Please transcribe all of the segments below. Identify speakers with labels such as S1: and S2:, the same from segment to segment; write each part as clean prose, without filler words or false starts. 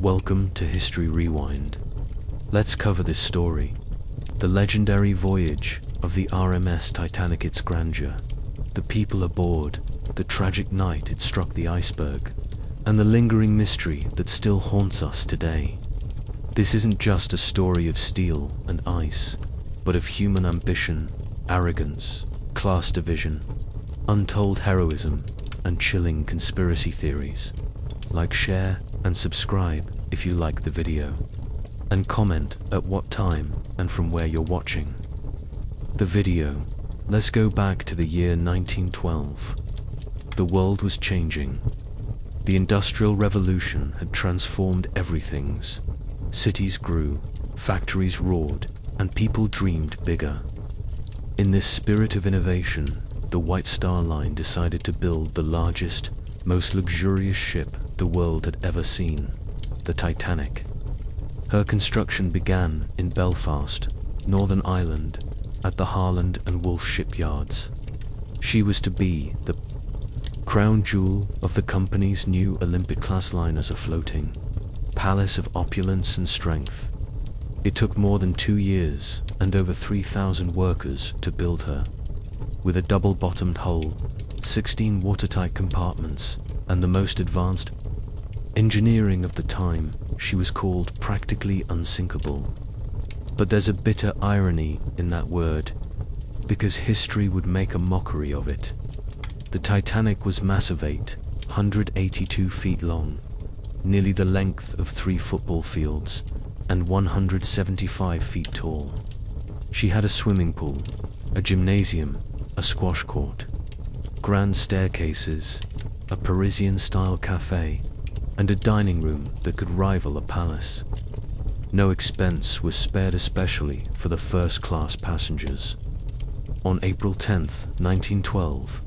S1: Welcome to History Rewind. Let's cover this story. The legendary voyage of the RMS Titanic, its grandeur, the people aboard, the tragic night it struck the iceberg, and the lingering mystery that still haunts us today. This isn't just a story of steel and ice, but of human ambition, arrogance, class division, untold heroism, and chilling conspiracy theories. Like, share, and subscribe if you like the video. And comment at what time and from where you're watching. The video. Let's go back to the year 1912. The world was changing. The Industrial Revolution had transformed everything. Cities grew, factories roared, and people dreamed bigger. In this spirit of innovation, the White Star Line decided to build the largest, most luxurious ship the world had ever seen, the Titanic. Her construction began in Belfast, Northern Ireland, at the Harland and Wolff shipyards. She was to be the crown jewel of the company's new Olympic-class liners afloating, palace of opulence and strength. It took more than 2 years and over 3,000 workers to build her. With a double-bottomed hull, 16 watertight compartments, and the most advanced engineering of the time, she was called practically unsinkable. But there's a bitter irony in that word, because history would make a mockery of it. The Titanic was massive, 182 feet long, nearly the length of 3 football fields, and 175 feet tall. She had a swimming pool, a gymnasium, a squash court, grand staircases, a Parisian-style cafe, and a dining room that could rival a palace. No expense was spared, especially for the first-class passengers. On April 10th, 1912,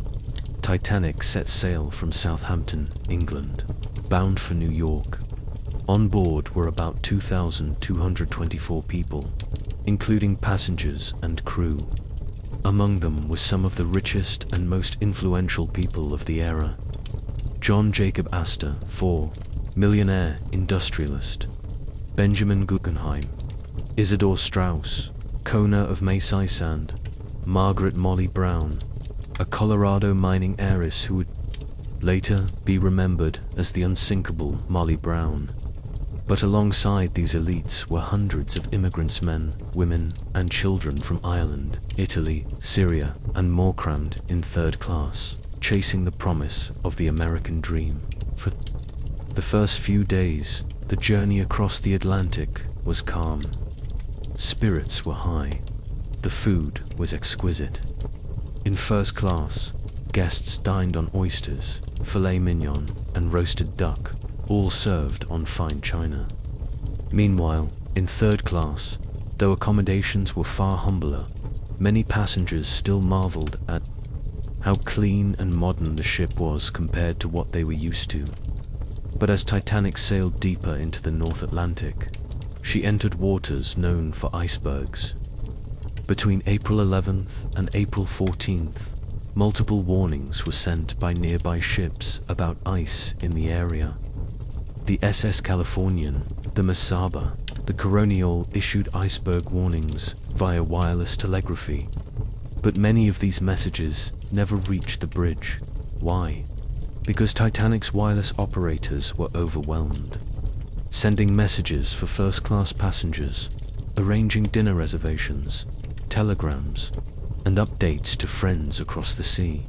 S1: Titanic set sail from Southampton, England, bound for New York. On board were about 2,224 people, including passengers and crew. Among them were some of the richest and most influential people of the era. John Jacob Astor, millionaire industrialist. Benjamin Guggenheim. Isidor Straus, Kona of Mayside. Margaret Molly Brown, a Colorado mining heiress who would later be remembered as the unsinkable Molly Brown. But alongside these elites were hundreds of immigrants, men, women, and children from Ireland, Italy, Syria, and more, crammed in third class, chasing the promise of the American dream. For the first few days, the journey across the Atlantic was calm. Spirits were high. The food was exquisite. In first class, guests dined on oysters, filet mignon, and roasted duck, all served on fine china. Meanwhile, in third class, though accommodations were far humbler, many passengers still marveled at how clean and modern the ship was compared to what they were used to. But as Titanic sailed deeper into the North Atlantic, she entered waters known for icebergs. Between April 11th and April 14th, multiple warnings were sent by nearby ships about ice in the area. The SS Californian, the Mesaba, the Coronial issued iceberg warnings via wireless telegraphy, but many of these messages never reached the bridge. Why? Because Titanic's wireless operators were overwhelmed, sending messages for first-class passengers, arranging dinner reservations, telegrams, and updates to friends across the sea.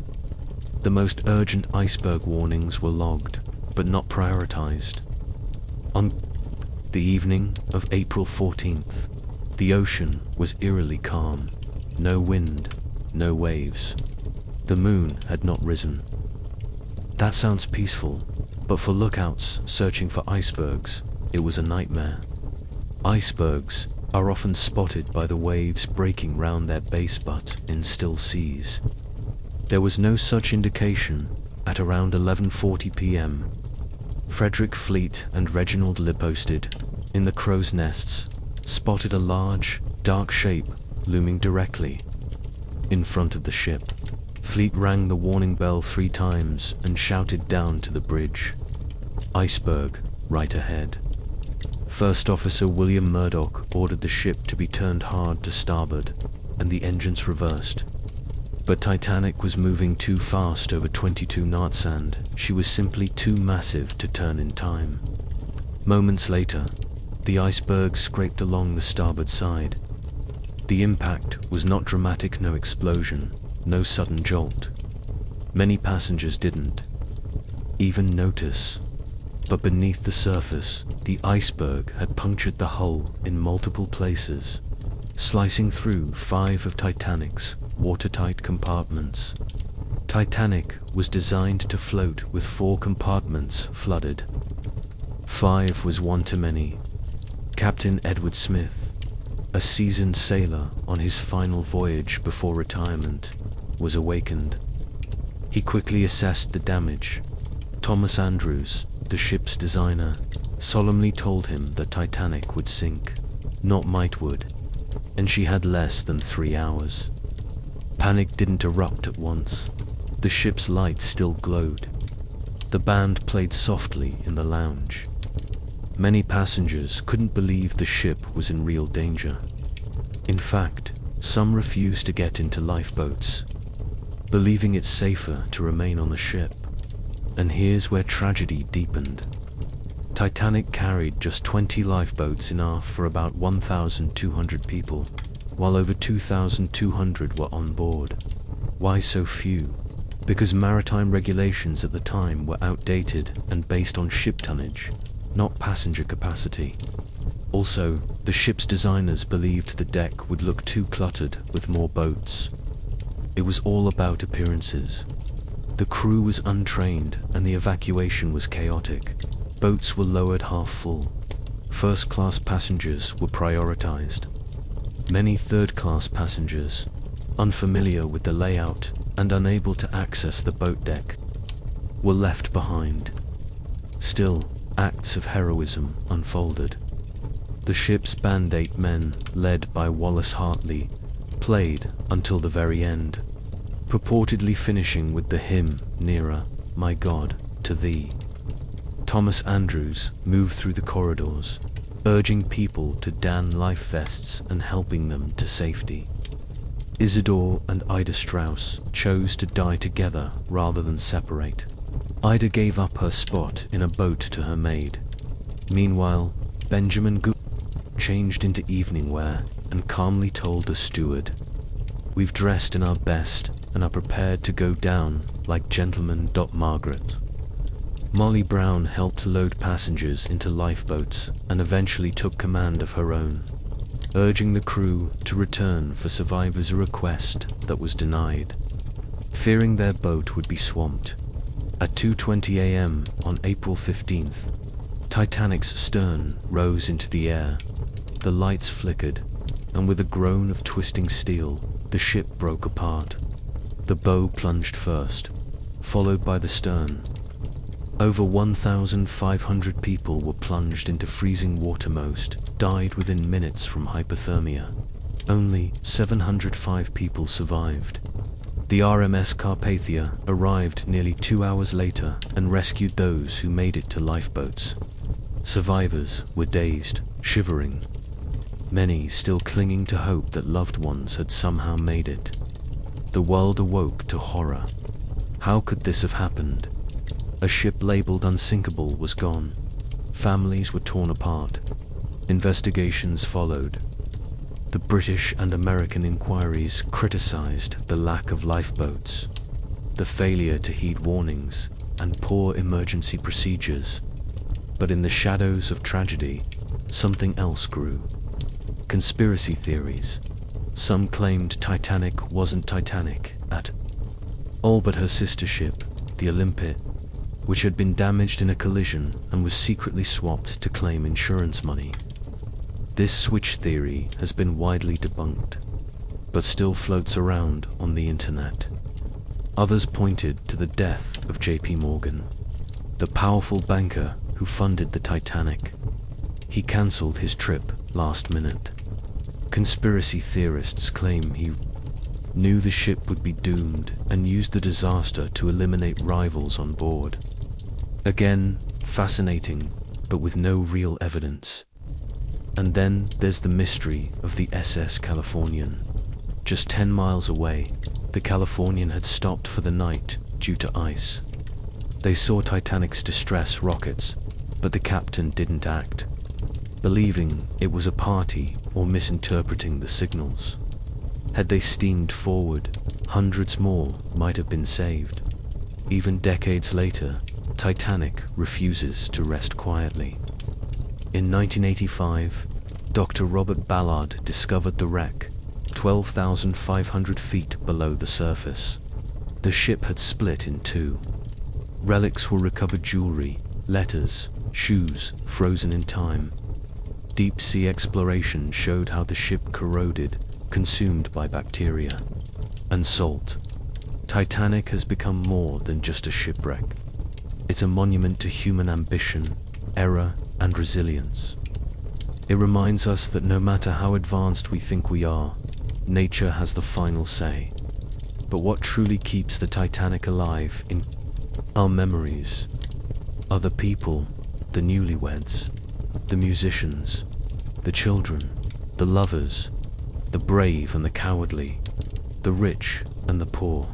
S1: The most urgent iceberg warnings were logged, but not prioritized. On the evening of April 14th, the ocean was eerily calm. No wind, no waves. The moon had not risen. That sounds peaceful, but for lookouts searching for icebergs, it was a nightmare. Icebergs are often spotted by the waves breaking round their base, but in still seas. There was no such indication at around 11:40 p.m. Frederick Fleet and Reginald Lipp, posted in the crow's nests, spotted a large, dark shape looming directly in front of the ship. Fleet rang the warning bell 3 times and shouted down to the bridge, "Iceberg, right ahead." First Officer William Murdoch ordered the ship to be turned hard to starboard, and the engines reversed. But Titanic was moving too fast over 22 knots and she was simply too massive to turn in time. Moments later, the iceberg scraped along the starboard side. The impact was not dramatic, no explosion, no sudden jolt. Many passengers didn't even notice. But beneath the surface, the iceberg had punctured the hull in multiple places, slicing through 5 of Titanic's watertight compartments. Titanic was designed to float with 4 compartments flooded. 5 was one too many. Captain Edward Smith, a seasoned sailor on his final voyage before retirement, was awakened. He quickly assessed the damage. Thomas Andrews, the ship's designer, solemnly told him that Titanic would sink, not might would, and she had less than 3 hours. Panic didn't erupt at once. The ship's lights still glowed. The band played softly in the lounge. Many passengers couldn't believe the ship was in real danger. In fact, some refused to get into lifeboats, believing it's safer to remain on the ship. And here's where tragedy deepened. Titanic carried just 20 lifeboats, enough for about 1,200 people, while over 2,200 were on board. Why so few? Because maritime regulations at the time were outdated and based on ship tonnage, not passenger capacity. Also, the ship's designers believed the deck would look too cluttered with more boats. It was all about appearances. The crew was untrained and the evacuation was chaotic. Boats were lowered half full. First-class passengers were prioritized. Many third-class passengers, unfamiliar with the layout and unable to access the boat deck, were left behind. Still, acts of heroism unfolded. The ship's Band 8 men, led by Wallace Hartley, played until the very end, purportedly finishing with the hymn, "Nearer, my God, to Thee." Thomas Andrews moved through the corridors, urging people to don life vests and helping them to safety. Isidor and Ida Straus chose to die together rather than separate. Ida gave up her spot in a boat to her maid. Meanwhile, Benjamin changed into evening wear and calmly told the steward, "We've dressed in our best and are prepared to go down like gentlemen." Margaret. Molly Brown helped load passengers into lifeboats and eventually took command of her own, urging the crew to return for survivors, a request that was denied, fearing their boat would be swamped. At 2:20 a.m. on April 15th, Titanic's stern rose into the air. The lights flickered, and with a groan of twisting steel, the ship broke apart. The bow plunged first, followed by the stern. Over 1,500 people were plunged into freezing water. Most died within minutes from hypothermia. Only 705 people survived. The RMS Carpathia arrived nearly 2 hours later and rescued those who made it to lifeboats. Survivors were dazed, shivering, many still clinging to hope that loved ones had somehow made it. The world awoke to horror. How could this have happened? A ship labeled unsinkable was gone. Families were torn apart. Investigations followed. The British and American inquiries criticized the lack of lifeboats, the failure to heed warnings, and poor emergency procedures. But in the shadows of tragedy, something else grew. Conspiracy theories. Some claimed Titanic wasn't Titanic at all, but her sister ship, the Olympic, which had been damaged in a collision and was secretly swapped to claim insurance money. This switch theory has been widely debunked, but still floats around on the internet. Others pointed to the death of JP Morgan, the powerful banker who funded the Titanic. He cancelled his trip last minute. Conspiracy theorists claim he knew the ship would be doomed and used the disaster to eliminate rivals on board. Again, fascinating, but with no real evidence. And then there's the mystery of the SS Californian. Just 10 miles away, the Californian had stopped for the night due to ice. They saw Titanic's distress rockets, but the captain didn't act, believing it was a party or misinterpreting the signals. Had they steamed forward, hundreds more might have been saved. Even decades later, Titanic refuses to rest quietly. In 1985, Dr. Robert Ballard discovered the wreck, 12,500 feet below the surface. The ship had split in two. Relics were recovered: jewelry, letters, shoes frozen in time. Deep sea exploration showed how the ship corroded, consumed by bacteria and salt. Titanic has become more than just a shipwreck. It's a monument to human ambition, error, and resilience. It reminds us that no matter how advanced we think we are, nature has the final say. But what truly keeps the Titanic alive in our memories are the people, the newlyweds, the musicians, the children, the lovers, the brave and the cowardly, the rich and the poor.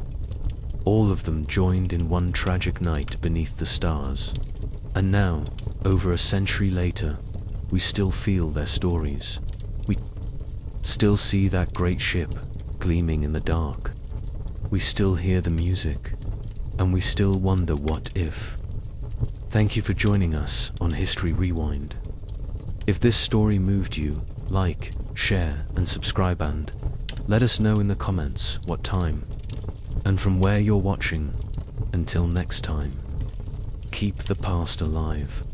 S1: All of them joined in one tragic night beneath the stars. And now, over a century later, we still feel their stories. We still see that great ship gleaming in the dark. We still hear the music, and we still wonder what if. Thank you for joining us on History Rewind. If this story moved you, like, share, and subscribe, and let us know in the comments what time and from where you're watching. Until next time, keep the past alive.